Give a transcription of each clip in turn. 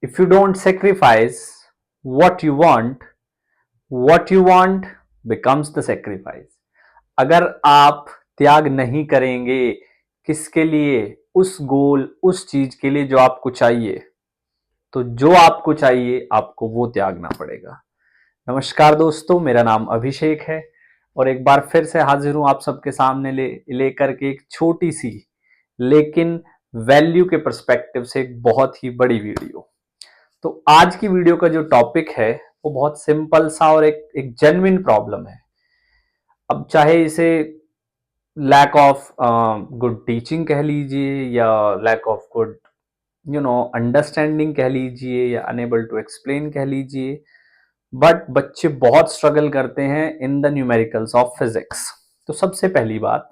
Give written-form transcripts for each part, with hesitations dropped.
If you don't sacrifice what you want becomes the sacrifice. अगर आप त्याग नहीं करेंगे किसके लिए, उस गोल, उस चीज के लिए जो आपको चाहिए, तो जो आपको चाहिए आपको वो त्यागना पड़ेगा। नमस्कार दोस्तों, मेरा नाम अभिषेक है और एक बार फिर से हाजिर हूं आप सबके सामने लेकर के एक छोटी सी लेकिन वैल्यू के पर्सपेक्टिव से एक बहुत ही बड़ी वीडियो। तो आज की वीडियो का जो टॉपिक है वो बहुत सिंपल सा और एक जेन्युइन प्रॉब्लम है। अब चाहे इसे लैक ऑफ गुड टीचिंग कह लीजिए या लैक ऑफ गुड अंडरस्टैंडिंग कह लीजिए या अनेबल टू एक्सप्लेन कह लीजिए, बट बच्चे बहुत स्ट्रगल करते हैं in the numericals of physics. तो सबसे पहली बात,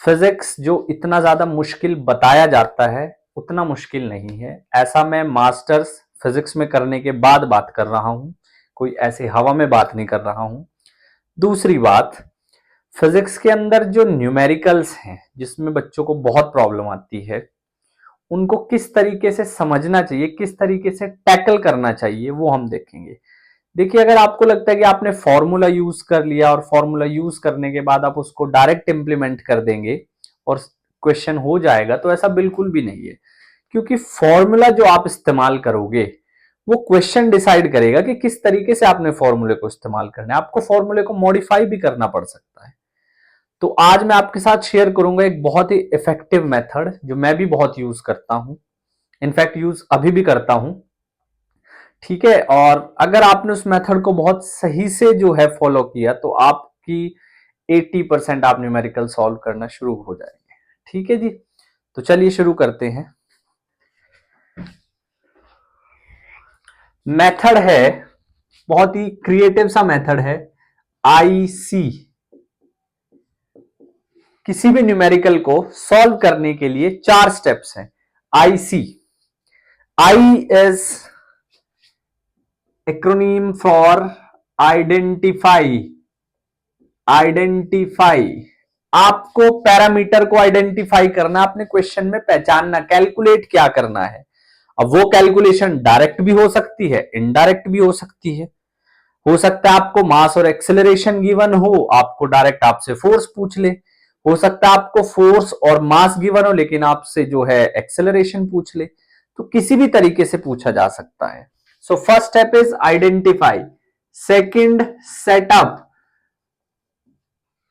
फिजिक्स जो इतना ज्यादा मुश्किल बताया जाता है उतना मुश्किल नहीं है। ऐसा मैं मास्टर्स फिजिक्स में करने के बाद बात कर रहा हूं, कोई ऐसे हवा में बात नहीं कर रहा हूं। दूसरी बात, फिजिक्स के अंदर जो न्यूमेरिकल्स हैं जिसमें बच्चों को बहुत प्रॉब्लम आती है, उनको किस तरीके से समझना चाहिए, किस तरीके से टैकल करना चाहिए, वो हम देखेंगे। देखिए, अगर आपको लगता है कि आपने फॉर्मूला यूज कर लिया और फॉर्मूला यूज करने के बाद आप उसको डायरेक्ट इंप्लीमेंट कर देंगे और क्वेश्चन हो जाएगा, तो ऐसा बिल्कुल भी नहीं है। क्योंकि फॉर्मूला जो आप इस्तेमाल करोगे वो क्वेश्चन डिसाइड करेगा कि किस तरीके से आपने फॉर्मूले को इस्तेमाल करना है। आपको फॉर्मूले को मॉडिफाई भी करना पड़ सकता है। तो आज मैं आपके साथ शेयर करूंगा एक बहुत ही इफेक्टिव मेथड जो मैं भी बहुत यूज करता हूं, इनफैक्ट यूज अभी भी करता हूं। ठीक है, और अगर आपने उस मेथड को बहुत सही से जो है फॉलो किया तो आपकी 80% आप न्यूमेरिकल सॉल्व करना शुरू हो जाएंगे। ठीक है जी, तो चलिए शुरू करते हैं। मेथड है, बहुत ही क्रिएटिव सा मेथड है, आईसी। किसी भी न्यूमेरिकल को सॉल्व करने के लिए 4 स्टेप्स हैं। IC, I is acronym for identify. Identify, आपको पैरामीटर को आइडेंटिफाई करना, अपने क्वेश्चन में पहचानना, कैलकुलेट क्या करना है। अब वो कैलकुलेशन डायरेक्ट भी हो सकती है, इनडायरेक्ट भी हो सकती है। हो सकता है आपको मास और एक्सेलरेशन गिवन हो, आपको डायरेक्ट आपसे फोर्स पूछ ले। हो सकता है आपको फोर्स और मास गिवन हो लेकिन आपसे जो है एक्सेलरेशन पूछ ले। तो किसी भी तरीके से पूछा जा सकता है। So first step is identify, second setup.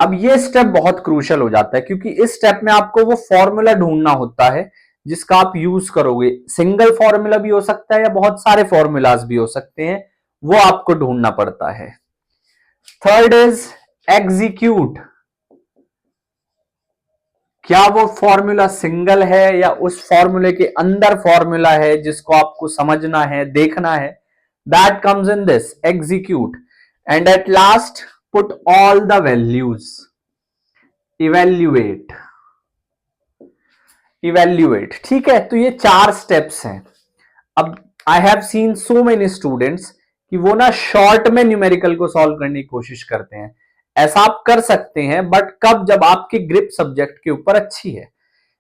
अब ये स्टेप बहुत क्रूशियल हो जाता है क्योंकि इस स्टेप में आपको वो फॉर्मूला ढूंढना होता है जिसका आप यूज करोगे। सिंगल फॉर्मूला भी हो सकता है या बहुत सारे फॉर्मूलाज भी हो सकते हैं, वो आपको ढूंढना पड़ता है। Third is execute. क्या वो फॉर्मूला सिंगल है या उस फॉर्मूले के अंदर फॉर्मूला है जिसको आपको समझना है, देखना है। That comes in this execute. And at last put all the values. Evaluate. Evaluate, ठीक है। तो ये 4 स्टेप्स हैं। अब I have seen so many students कि वो ना शॉर्ट में न्यूमेरिकल को सॉल्व करने की कोशिश करते हैं। ऐसा आप कर सकते हैं, बट कब, जब आपकी ग्रिप सब्जेक्ट के ऊपर अच्छी है।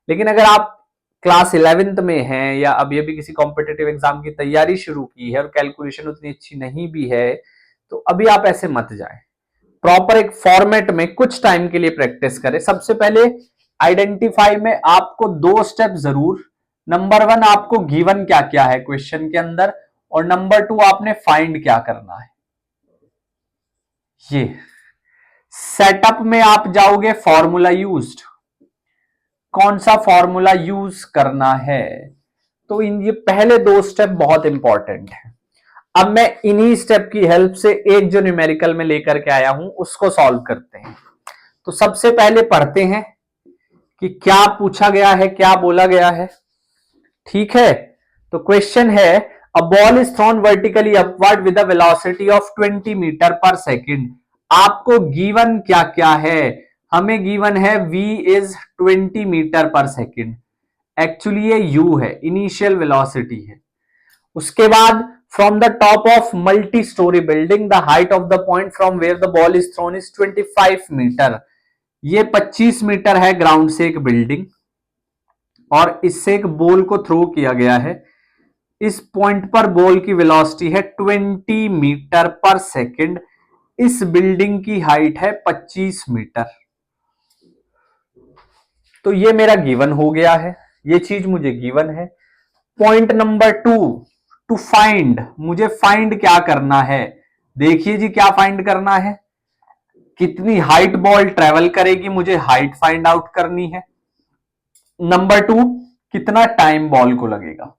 लेकिन अगर आप क्लास 11th में हैं या अभी अभी किसी कॉम्पिटिटिव एग्जाम की तैयारी शुरू की है और कैलकुलेशन उतनी अच्छी नहीं भी है, तो अभी आप ऐसे मत जाएं। प्रॉपर एक फॉर्मेट में कुछ टाइम के लिए प्रैक्टिस करें। सबसे पहले आइडेंटिफाई में आपको 2 स्टेप जरूर। नंबर 1, आपको गिवन क्या क्या है क्वेश्चन के अंदर, और नंबर 2, आपने फाइंड क्या करना है। ये सेटअप में आप जाओगे, फॉर्मूला यूज्ड, कौन सा फॉर्मूला यूज करना है। तो इन ये पहले 2 स्टेप बहुत इंपॉर्टेंट है। अब मैं इन्हीं स्टेप की हेल्प से एक जो न्यूमेरिकल में लेकर के आया हूं उसको सॉल्व करते हैं। तो सबसे पहले पढ़ते हैं कि क्या पूछा गया है, क्या बोला गया है। ठीक है, तो क्वेश्चन है, a ball is thrown vertically upward with a velocity of 20 metre per second. आपको गिवन क्या क्या है, हमें गिवन है v is 20 metre per second. Actually ये u है, इनिशियल वेलोसिटी है। उसके बाद from the top of multi storey building the height of the point from where the ball is thrown is 25 metre. ये 25 मीटर है ground से एक building, और इससे एक बॉल को थ्रो किया गया है इस पॉइंट पर बॉल की वेलोसिटी है 20 मीटर पर सेकंड, इस बिल्डिंग की हाइट है 25 मीटर। तो ये मेरा गिवन हो गया है, ये चीज मुझे गिवन है। पॉइंट नंबर 2, टू फाइंड, मुझे फाइंड क्या करना है? देखिए जी, क्या फाइंड करना है? कितनी हाइट बॉल ट्रेवल करेगी, मुझे हाइट फाइंड आउट करनी है। नंबर 2, कितना टाइम बॉल को लगेगा।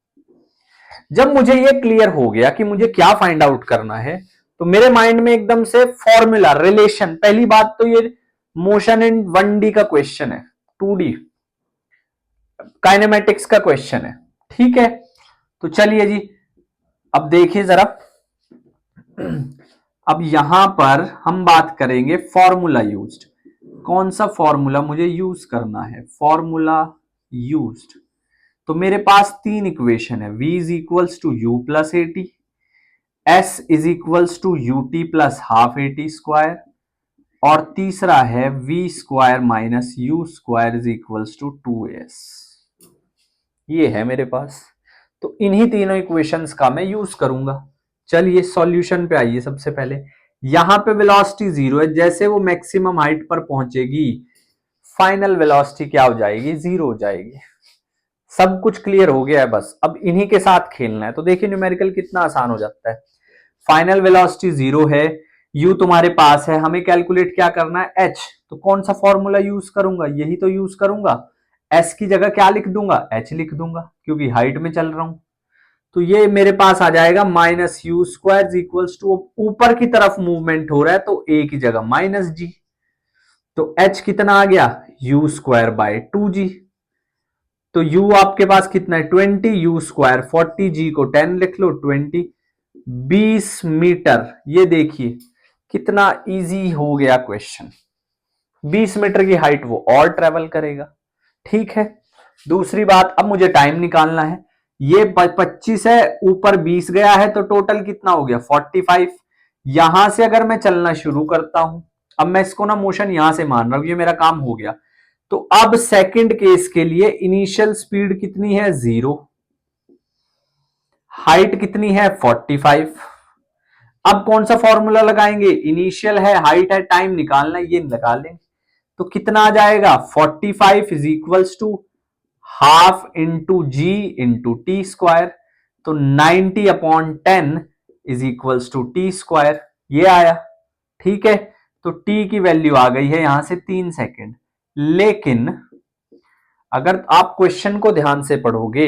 जब मुझे ये क्लियर हो गया कि मुझे क्या फाइंड आउट करना है, तो मेरे माइंड में एकदम से फॉर्मूला, रिलेशन, पहली बात तो ये मोशन इन 1D का क्वेश्चन है, 2D काइनेमेटिक्स का क्वेश्चन है, ठीक है। तो चलिए जी, अब देखिए जरा, अब यहां पर हम बात करेंगे फॉर्मूला यूज्ड। कौन सा फॉर्मूला मुझे यूज करना है? फॉर्मूला यूज्ड, तो मेरे पास तीन इक्वेशन है। v is equals to u plus a t, s is equals to u t plus half a t square, और तीसरा है v square minus u square is equals to 2s। ये है मेरे पास, तो इन्हीं तीनों इक्वेशंस का मैं यूज करूंगा। चलिए सॉल्यूशन पे आइए। सबसे पहले यहां पे वेलोसिटी 0 है, जैसे वो मैक्सिमम हाइट पर पहुंचेगी फाइनल वेलोसिटी क्या हो जाएगी? 0 हो जाएगी। सब कुछ क्लियर हो गया है, बस अब इन्हीं के साथ खेलना है। तो देखिए न्यूमेरिकल कितना आसान हो जाता है। फाइनल वेलोसिटी 0 है, u तुम्हारे पास है, हमें कैलकुलेट क्या करना है? h। तो कौन सा फॉर्मूला यूज करूंगा? यही तो यूज करूंगा। s की जगह क्या लिख दूंगा? h लिख दूंगा, क्योंकि हाइट में चल रहा हूं। तो ये मेरे पास आ जाएगा minus u square equals to, ऊपर की तरफ मूवमेंट हो रहा है तो a की जगह माइनस जी, तो h कितना आ गया? You square by 2g। तो u आपके पास कितना है? 20, यू स्क्वायर 40, g को 10 लिख लो, 20, 20 मीटर। ये देखिए कितना इजी हो गया क्वेश्चन। 20 मीटर की हाइट वो और ट्रेवल करेगा, ठीक है। दूसरी बात, अब मुझे टाइम निकालना है। ये 25 है, ऊपर 20 गया है, तो टोटल कितना हो गया? 45। यहां से अगर मैं चलना शुरू करता हूं, अब मैं इसको ना मोशन यहां से मान रहा हूं, ये मेरा काम हो गया। तो अब सेकंड केस के लिए इनिशियल स्पीड कितनी है? 0। हाइट कितनी है? 45। अब कौन सा फॉर्मूला लगाएंगे? इनिशियल है, हाइट है, टाइम निकालना है, ये लगा लेंगे। तो कितना आ जाएगा? 45 is equals to half into g into t square, तो 90/10 is equals to t square, ये आया, ठीक है। तो टी की वैल्यू आ गई है यहां से 3 सेकेंड। लेकिन अगर आप क्वेश्चन को ध्यान से पढ़ोगे,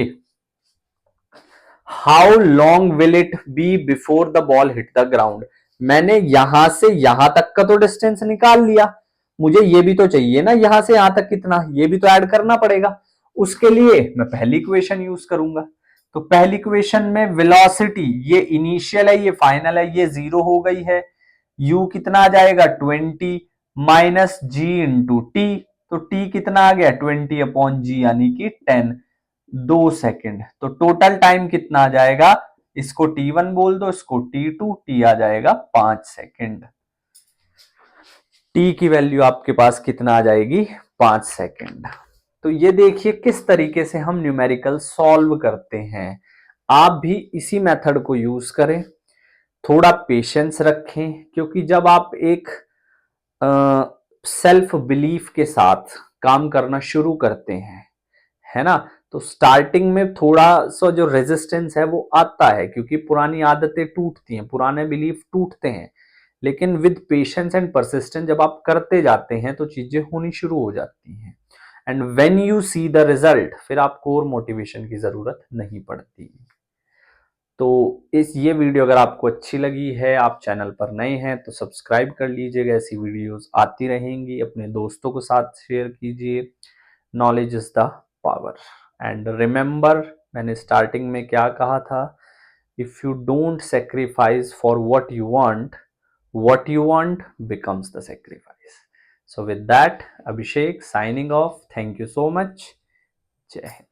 how long will it be before the ball hit the ground, मैंने यहां से यहां तक का तो डिस्टेंस निकाल लिया, मुझे ये भी तो चाहिए ना, यहां से यहां तक कितना, ये भी तो ऐड करना पड़ेगा। उसके लिए मैं पहली इक्वेशन यूज करूंगा। तो पहली इक्वेशन में वेलोसिटी, ये इनिशियल है, ये फाइनल है, ये 0 हो गई है। u कितना आ जाएगा? 20 माइनस जी इंटू टी, तो t कितना आ गया? 20/g यानी कि 10, 2 सेकेंड। तो टोटल टाइम कितना आ जाएगा? इसको t1 बोल दो, इसको t2, t आ जाएगा 5 सेकेंड। t की वैल्यू आपके पास कितना आ जाएगी? 5 सेकेंड। तो ये देखिए किस तरीके से हम न्यूमेरिकल सॉल्व करते हैं। आप भी इसी मेथड को यूज करें, थोड़ा पेशेंस रखें, क्योंकि जब आप एक सेल्फ बिलीफ के साथ काम करना शुरू करते हैं, है ना, तो स्टार्टिंग में थोड़ा सा जो रेजिस्टेंस है वो आता है, क्योंकि पुरानी आदतें टूटती हैं, पुराने बिलीफ टूटते हैं। लेकिन विद पेशेंस एंड परसिस्टेंस जब आप करते जाते हैं तो चीजें होनी शुरू हो जाती हैं। And when you see the result, फिर आपको और मोटिवेशन की जरूरत नहीं पड़ती। तो ये वीडियो अगर आपको अच्छी लगी है, आप चैनल पर नए हैं तो सब्सक्राइब कर लीजिएगा, ऐसी वीडियोस आती रहेंगी, अपने दोस्तों के साथ शेयर कीजिए। Knowledge is the power. And remember, मैंने स्टार्टिंग में क्या कहा था? If you don't sacrifice for what you want becomes the sacrifice. So with that, Abhishek signing off. Thank you so much. Jai Hind.